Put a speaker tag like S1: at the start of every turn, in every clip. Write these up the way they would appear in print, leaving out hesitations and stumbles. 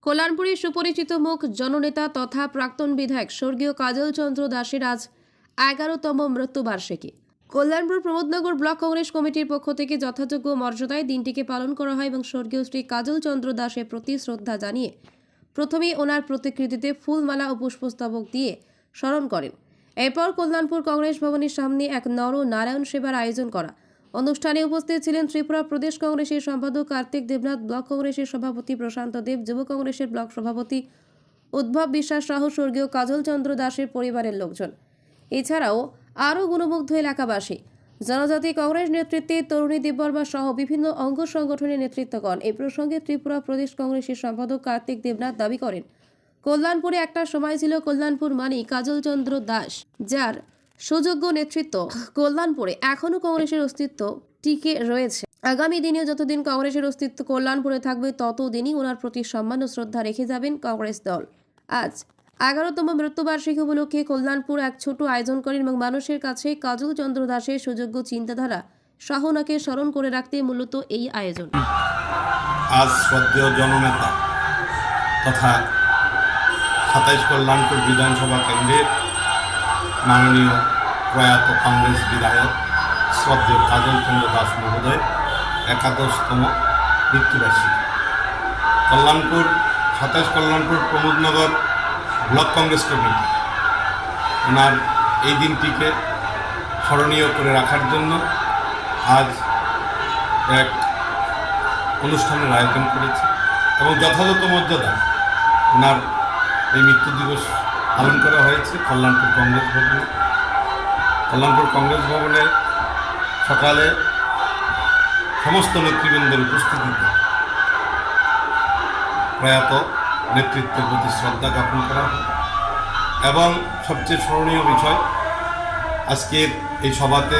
S1: কল্যাণপুরের সুপরিচিত মুখ জননেতা তথা প্রাক্তন বিধায়ক স্বর্গীয় কাজল চন্দ্র দাসের আজ 11তম মৃত্যুবার্ষিকী। কল্যাণপুর প্রমোদনগর ব্লক কংগ্রেস কমিটির পক্ষ থেকে যথাযোগ্য মর্যাদায় দিনটিকে পালন করা হয় এবং স্বর্গীয় শ্রী কাজল চন্দ্র দাসের প্রতি শ্রদ্ধা জানিয়ে প্রথমেই ওনার প্রতিকৃতিতে ফুলমালা ও পুষ্পস্তবক দিয়ে স্মরণ করেন। এরপর কল্যাণপুর কংগ্রেস ভবনের সামনে এক নর নারায়ণ সেবার আয়োজন করা। অনুষ্ঠানে উপস্থিত ছিলেন ত্রিপুরা প্রদেশ কংগ্রেসের সম্পাদক কার্তিক দেবনাথ, ব্লক কংগ্রেসের সভাপতি প্রশান্ত দেব, যুব কংগ্রেসের ব্লক সভাপতি উদ্ভব বিশ্বাস সহ স্বর্গীয় কাজল চন্দ্র দাসের পরিবারের লোকজন। এছাড়াও আরও গুণমুগ্ধ এলাকাবাসী। জনজাতি কংগ্রেস নেতৃত্বে তরুণী দেববর্মা সহ বিভিন্ন অঙ্গ সংগঠনের নেতৃত্বগণ। এই প্রসঙ্গে ত্রিপুরা প্রদেশ কংগ্রেসের সম্পাদক কার্তিক দেবনাথ দাবি করেন, কল্যাণপুরে একটা সময় ছিল কল্যাণপুর মানেই কাজল চন্দ্র দাস, যার সুযোগ্য নেতৃত্ব কল্যাণপুরে এখনও কংগ্রেসের অস্তিত্ব টিকে রয়েছে। আগামী দিনেও যতদিন কংগ্রেসের অস্তিত্ব কল্যাণপুরে থাকবে ততদিনই ওনার প্রতি সম্মান ও শ্রদ্ধা রেখে যাবেন কংগ্রেস দল। আজ 11তম মৃত্যুবার্ষিকী উপলক্ষে কল্যাণপুর এক ছোট আয়োজন করেন এবং মানুষের কাছে কাজল চন্দ্র দাসের সুযোগ্য চিন্তাধারা সাহনাকে স্মরণ করে রাখতে মূলত এই আয়োজন।
S2: আজ শ্রদ্ধেয় জননেতা তথা 27 কল্যাণপুর বিধানসভা কেন্দ্রের মাননীয় প্রয়াত কংগ্রেস বিধায়ক শ্রদ্ধেয় কাজল চন্দ্র দাস মহোদয় 11তম মৃত্যুবার্ষিকী। কল্যাণপুর 27 কল্যাণপুর প্রমোদনগর ব্লক কংগ্রেস কমিটি ওনার এই দিনটিকে স্মরণীয় করে রাখার জন্য আজ এক অনুষ্ঠানের আয়োজন করেছে এবং যথাযথ মর্যাদা ওনার এই মৃত্যু দিবস পালন করা হয়েছে কল্যাণপুর কংগ্রেস ভবনে। কল্যাণপুর কংগ্রেস ভবনে সকালে সমস্ত নেতৃবৃন্দের উপস্থিতিতে প্রয়াত নেতৃত্বের প্রতি শ্রদ্ধা জ্ঞাপন করা হয় এবং সবচেয়ে স্মরণীয় বিষয়, আজকের এই সভাতে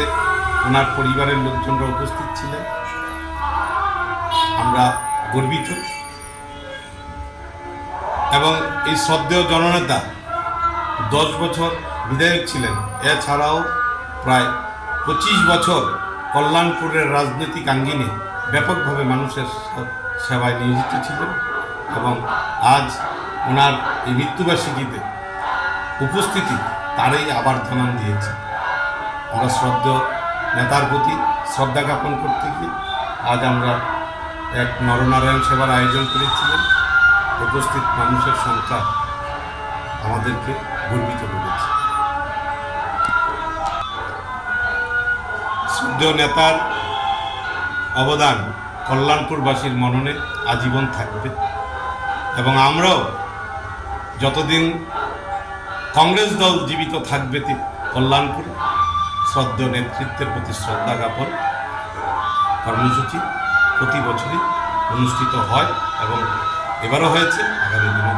S2: ওনার পরিবারের লোকজনরা উপস্থিত ছিলেন। আমরা গর্বিত এবং এই শ্রদ্ধেয় জননেতা 10 বছর বিধায়ক ছিলেন, এছাড়াও প্রায় 25 বছর কল্যাণপুরের রাজনৈতিক আঙ্গিনে ব্যাপকভাবে মানুষের সেবায় নিয়োজিত ছিলেন এবং আজ ওনার এই মৃত্যুবার্ষিকীতে উপস্থিতি তারই আবার জানান দিয়েছে। আমরা শ্রদ্ধেয় নেতার প্রতি শ্রদ্ধা জ্ঞাপন করতে গিয়ে আজ আমরা এক নরনারায়ণ সেবার আয়োজন করেছিলেন। উপস্থিত মানুষের সংখ্যা আমাদেরকে গর্বিত করেছে। শ্রদ্ধেয় নেতার অবদান কল্যাণপুরবাসীর মননে আজীবন থাকবে এবং আমরাও যতদিন কংগ্রেস দল জীবিত থাকবে কল্যাণপুরে শ্রদ্ধেয় নেতৃত্বের প্রতি শ্রদ্ধা জ্ঞাপন কর্মসূচি প্রতি বছরই অনুষ্ঠিত হয় এবং এবারও হয়েছে, আগামী দিনে।